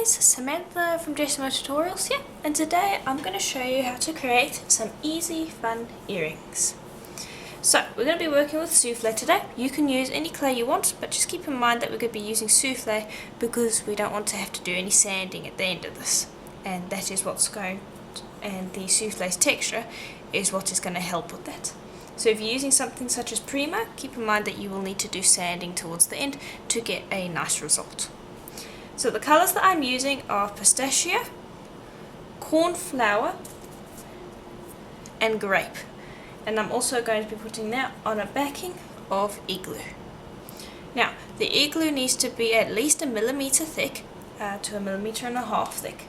guys, Samantha from Jessama Tutorials here, and today I'm going to show you how to create some easy fun earrings. So we're going to be working with souffle today. You can use any clay you want, but just keep in mind that we're going to be using souffle because we don't want to have to do any sanding at the end of this, and that is what's going to, and the souffle's texture is what is going to help with that. So if you're using something such as Polymer, keep in mind that you will need to do sanding towards the end to get a nice result. So the colours that I'm using are pistachio, cornflower and grape. And I'm also going to be putting that on a backing of igloo. Now the igloo needs to be at least 1 millimeter thick to 1.5 millimeters thick.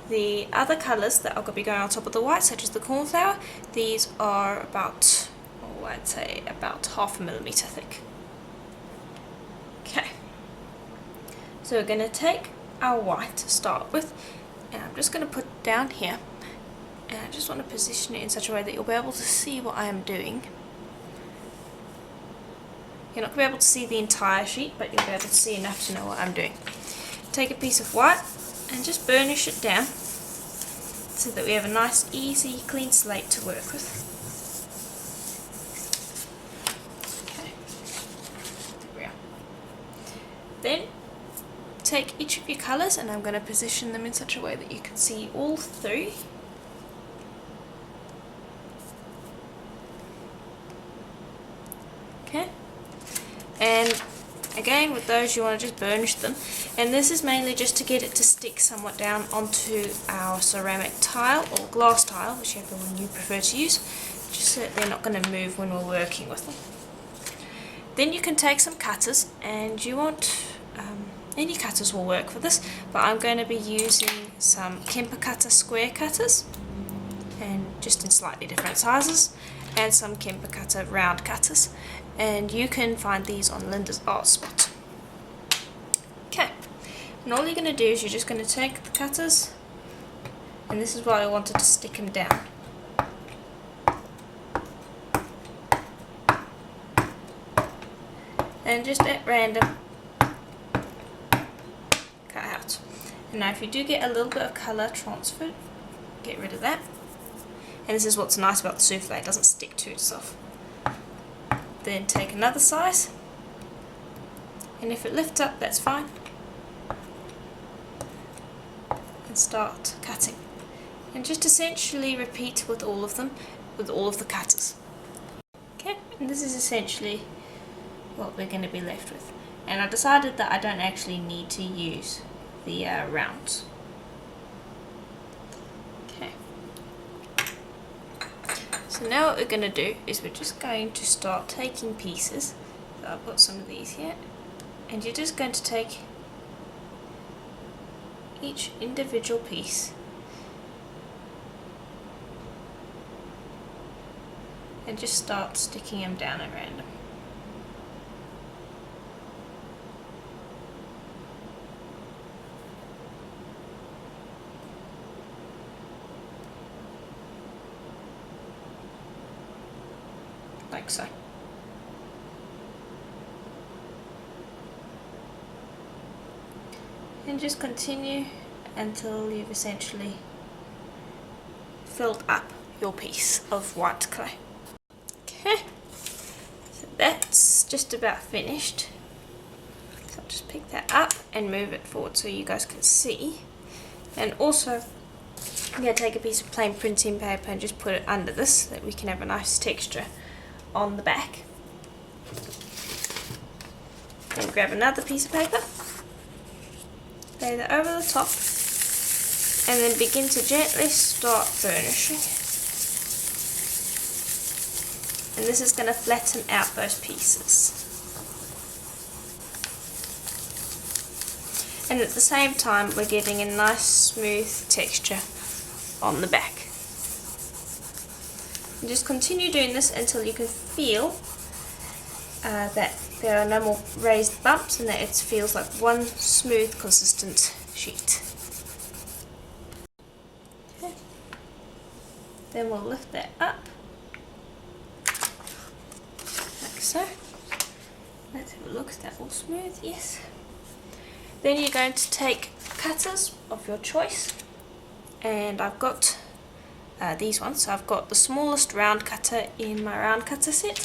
The other colours that are going to be going on top of the white, such as the cornflower, these are about, I'd say about 0.5 millimeter thick. Okay. So we're going to take our white to start with, and I'm just going to put it down here, and I just want to position it in such a way that you'll be able to see what I am doing. You're not going to be able to see the entire sheet, but you'll be able to see enough to know what I'm doing. Take a piece of white and just burnish it down so that we have a nice, easy, clean slate to work with. Okay, there we are. Then take each of your colours, and I'm going to position them in such a way that you can see all three. Okay, and again with those you want to just burnish them, and this is mainly just to get it to stick somewhat down onto our ceramic tile or glass tile, whichever one you prefer to use, just so that they're not going to move when we're working with them. Then you can take some cutters, and you want any cutters will work for this, but I'm going to be using some Kemper cutter square cutters, and just in slightly different sizes, and some Kemper cutter round cutters, and you can find these on Linda's Art Spot. Okay, and all you're going to do is you're just going to take the cutters, and this is why I wanted to stick them down. And just at random cut out. And now if you do get a little bit of colour transferred, get rid of that. And this is what's nice about the souffle, it doesn't stick to itself. Then take another size, and if it lifts up, that's fine, and start cutting. And just essentially repeat with all of them, with all of the cutters. Okay, and this is essentially what we're going to be left with. And I decided that I don't actually need to use the rounds. Okay. So now what we're going to do is we're just going to start taking pieces. So I've got some of these here, and you're just going to take each individual piece and just start sticking them down at random. Like so. And just continue until you've essentially filled up your piece of white clay. Okay, so that's just about finished. So I'll just pick that up and move it forward so you guys can see. And also I'm going to take a piece of plain printing paper and just put it under this so that we can have a nice texture on the back. Then grab another piece of paper, lay that over the top, and then begin to gently start burnishing. And this is going to flatten out those pieces. And at the same time we're getting a nice smooth texture on the back. And just continue doing this until you can feel that there are no more raised bumps and that it feels like one smooth, consistent sheet. Okay. Then we'll lift that up, like so. Let's have a look, is that all smooth? Yes. Then you're going to take cutters of your choice, and I've got these ones. So I've got the smallest round cutter in my round cutter set,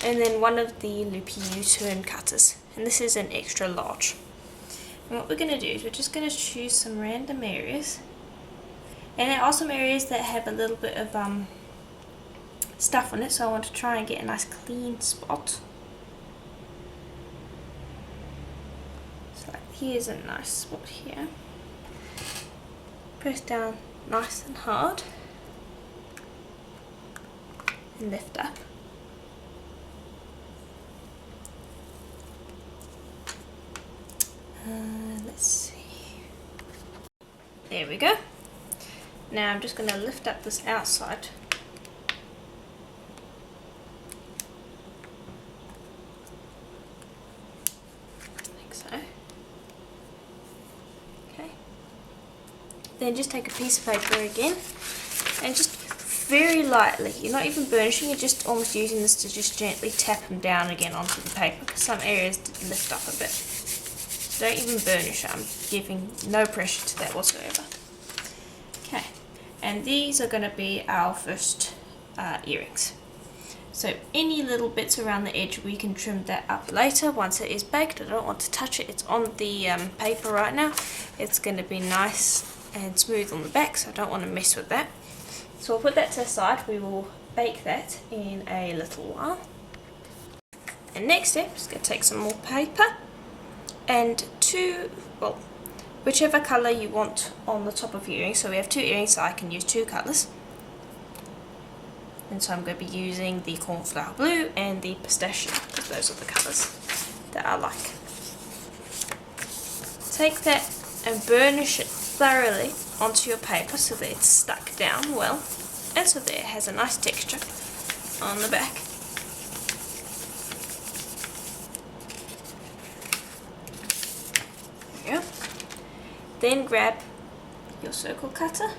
and then one of the loopy U-turn cutters, and this is an extra large. And what we're going to do is we're just going to choose some random areas, and there are some areas that have a little bit of stuff on it, so I want to try and get a nice clean spot. So like here's a nice spot here. Press down nice and hard and lift up. Let's see. There we go. Now I'm just going to lift up this outside. Like so. Okay. Then just take a piece of paper again and just very lightly, you're not even burnishing, you're just almost using this to just gently tap them down again onto the paper, because some areas did lift up a bit. So don't even burnish, I'm giving no pressure to that whatsoever. Okay, and these are going to be our first earrings. So any little bits around the edge, we can trim that up later once it is baked. I don't want to touch it, it's on the paper right now. It's going to be nice and smooth on the back, so I don't want to mess with that. So we'll put that to the side, we will bake that in a little while. And next step is going to take some more paper and whichever colour you want on the top of your earring. So we have two earrings, so I can use two colours. And so I'm going to be using the cornflower blue and the pistachio, because those are the colours that I like. Take that and burnish it thoroughly onto your paper so that it's stuck down well, and so that it has a nice texture on the back. There you go. Then grab your circle cutter,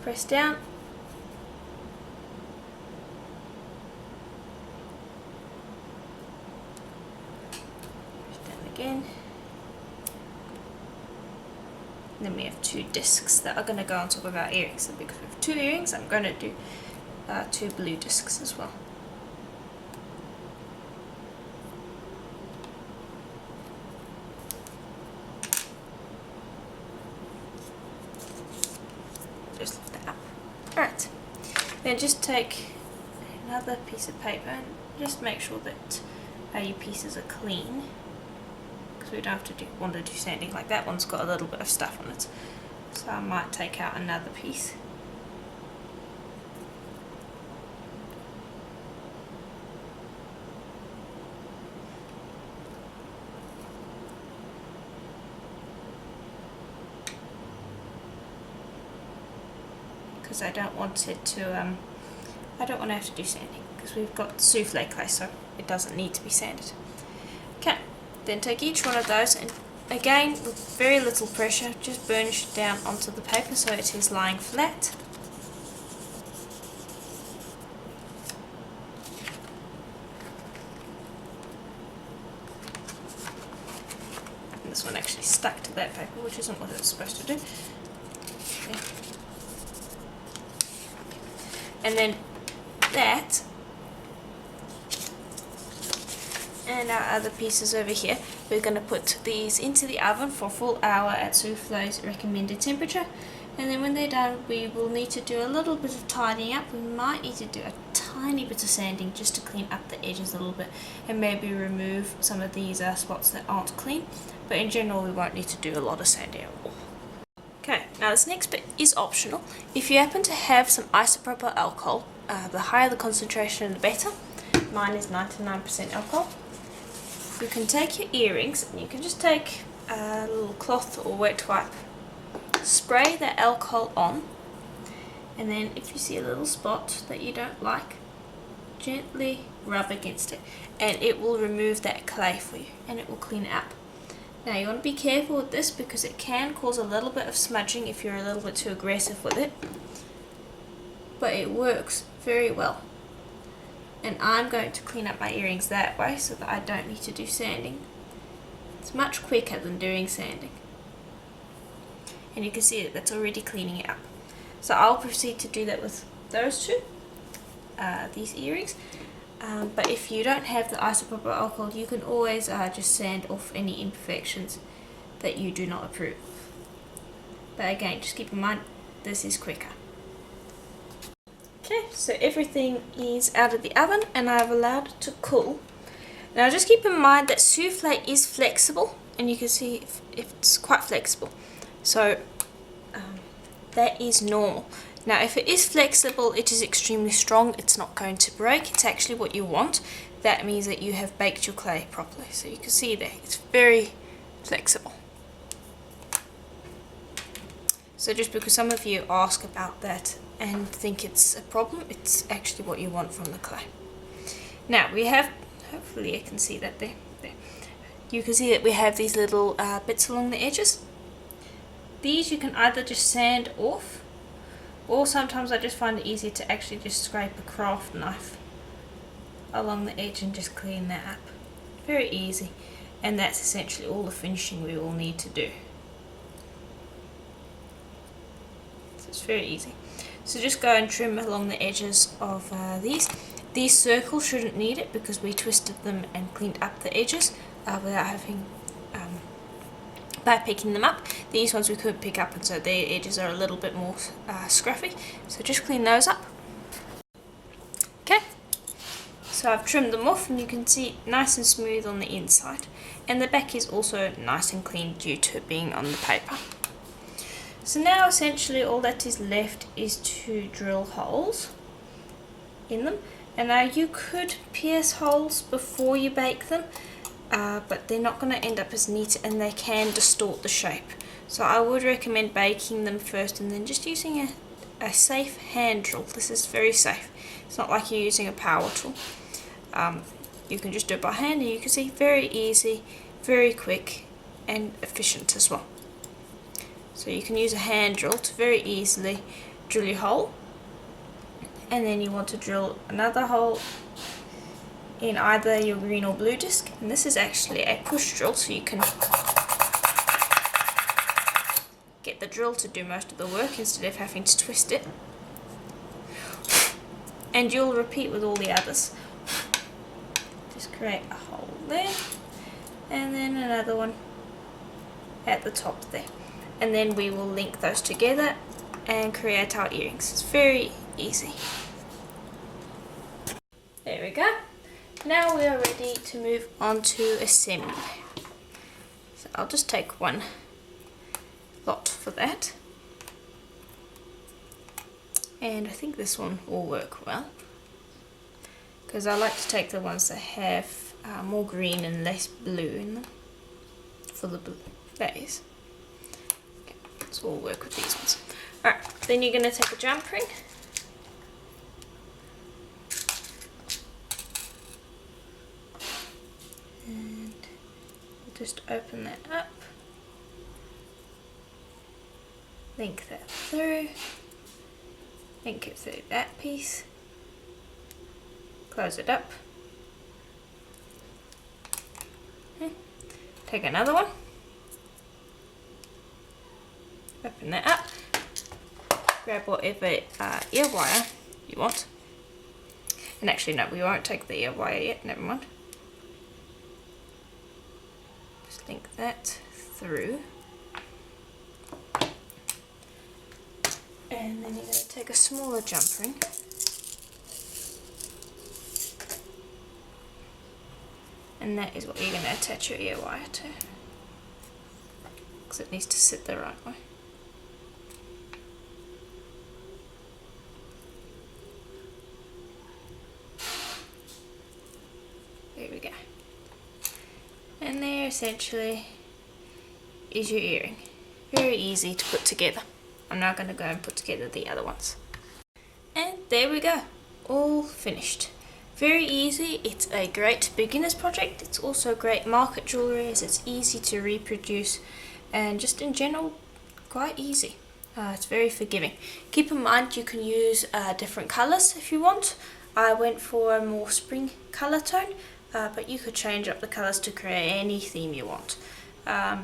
press down, press down again. And then we have two discs that are going to go on top of our earrings. So because we have two earrings, I'm going to do two blue discs as well. Just lift that up. Alright, then just take another piece of paper and just make sure that your pieces are clean. We don't have to want to do sanding like that one's got a little bit of stuff on it, so I might take out another piece. Because I don't want it to I don't want to have to do sanding, because we've got souffle clay, so it doesn't need to be sanded. Okay. Then take each one of those and again with very little pressure just burnish it down onto the paper so it is lying flat. And this one actually stuck to that paper, which isn't what it's supposed to do. Okay. And then that and our other pieces over here, we're going to put these into the oven for a full hour at souffle's recommended temperature, and then when they're done we will need to do a little bit of tidying up. We might need to do a tiny bit of sanding just to clean up the edges a little bit and maybe remove some of these spots that aren't clean, but in general we won't need to do a lot of sanding at all. Okay, now this next bit is optional. If you happen to have some isopropyl alcohol, the higher the concentration the better. Mine is 99% alcohol. You can take your earrings and you can just take a little cloth or wet wipe, spray the alcohol on, and then if you see a little spot that you don't like, gently rub against it and it will remove that clay for you and it will clean it up. Now you want to be careful with this because it can cause a little bit of smudging if you're a little bit too aggressive with it, but it works very well. And I'm going to clean up my earrings that way so that I don't need to do sanding. It's much quicker than doing sanding. And you can see that that's already cleaning it up. So I'll proceed to do that with those two, these earrings. But if you don't have the isopropyl alcohol, you can always just sand off any imperfections that you do not approve. But again, just keep in mind, this is quicker. Okay, so everything is out of the oven and I've allowed it to cool. Now just keep in mind that souffle is flexible, and you can see if it's quite flexible. So that is normal. Now if it is flexible, it is extremely strong, it's not going to break, it's actually what you want. That means that you have baked your clay properly. So you can see there, it's very flexible. So just because some of you ask about that and think it's a problem, it's actually what you want from the clay. Now we have, hopefully you can see that there. You can see that we have these little bits along the edges. These you can either just sand off, or sometimes I just find it easier to actually just scrape a craft knife along the edge and just clean that up. Very easy, and that's essentially all the finishing we will need to do. So it's very easy. So just go and trim along the edges of these. These circles shouldn't need it because we twisted them and cleaned up the edges without having by picking them up. These ones we could pick up, and so their edges are a little bit more scruffy, so just clean those up. Okay, so I've trimmed them off and you can see nice and smooth on the inside, and the back is also nice and clean due to it being on the paper. So now essentially all that is left is to drill holes in them, and now you could pierce holes before you bake them, but they're not going to end up as neat and they can distort the shape. So I would recommend baking them first and then just using a safe hand drill. This is very safe. It's not like you're using a power tool. You can just do it by hand, and you can see very easy, very quick and efficient as well. So you can use a hand drill to very easily drill your hole, and then you want to drill another hole in either your green or blue disc, and this is actually a push drill, so you can get the drill to do most of the work instead of having to twist it. And you'll repeat with all the others. Just create a hole there, and then another one at the top there, and then we will link those together and create our earrings. It's very easy. There we go. Now we are ready to move on to assembly. So I'll just take one lot for that. And I think this one will work well, because I like to take the ones that have more green and less blue in them, for the blue, that is. Okay, so we'll work with these ones. Alright, then you're going to take a jump ring. Just open that up, link that through, link it through that piece, close it up, take another one, open that up, grab whatever ear wire you want, and actually no, we won't take the ear wire yet, never mind. Link that through, and then you're going to take a smaller jump ring and that is what you're going to attach your ear wire to, because it needs to sit the right way. There we go. And there essentially is your earring. Very easy to put together. I'm now going to go and put together the other ones. And there we go, all finished. Very easy. It's a great beginner's project. It's also great market jewellery as it's easy to reproduce, and just in general quite easy. It's very forgiving. Keep in mind you can use different colours if you want. I went for a more spring colour tone. but you could change up the colours to create any theme you want.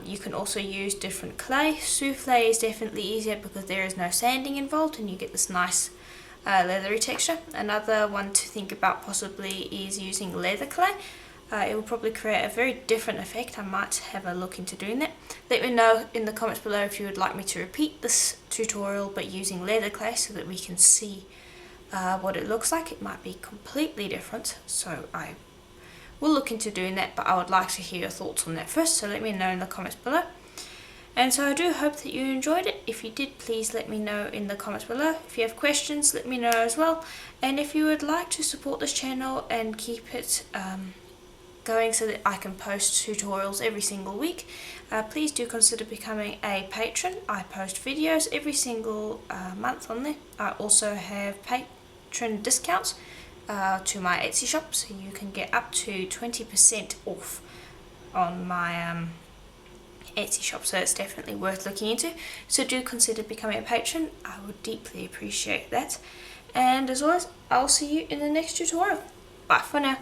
You can also use different clay. Souffle is definitely easier because there is no sanding involved and you get this nice leathery texture. Another one to think about possibly is using leather clay. It will probably create a very different effect. I might have a look into doing that. Let me know in the comments below if you would like me to repeat this tutorial but using leather clay so that we can see what it looks like. It might be completely different, so I will look into doing that, but I would like to hear your thoughts on that first, so let me know in the comments below. And so I do hope that you enjoyed it. If you did, please let me know in the comments below. If you have questions, let me know as well. And if you would like to support this channel and keep it going so that I can post tutorials every single week, please do consider becoming a patron. I post videos every single month on there. I also have patron discounts to my Etsy shop, so you can get up to 20% off on my Etsy shop, so it's definitely worth looking into. So do consider becoming a patron. I would deeply appreciate that. And as always, I'll see you in the next tutorial. Bye for now.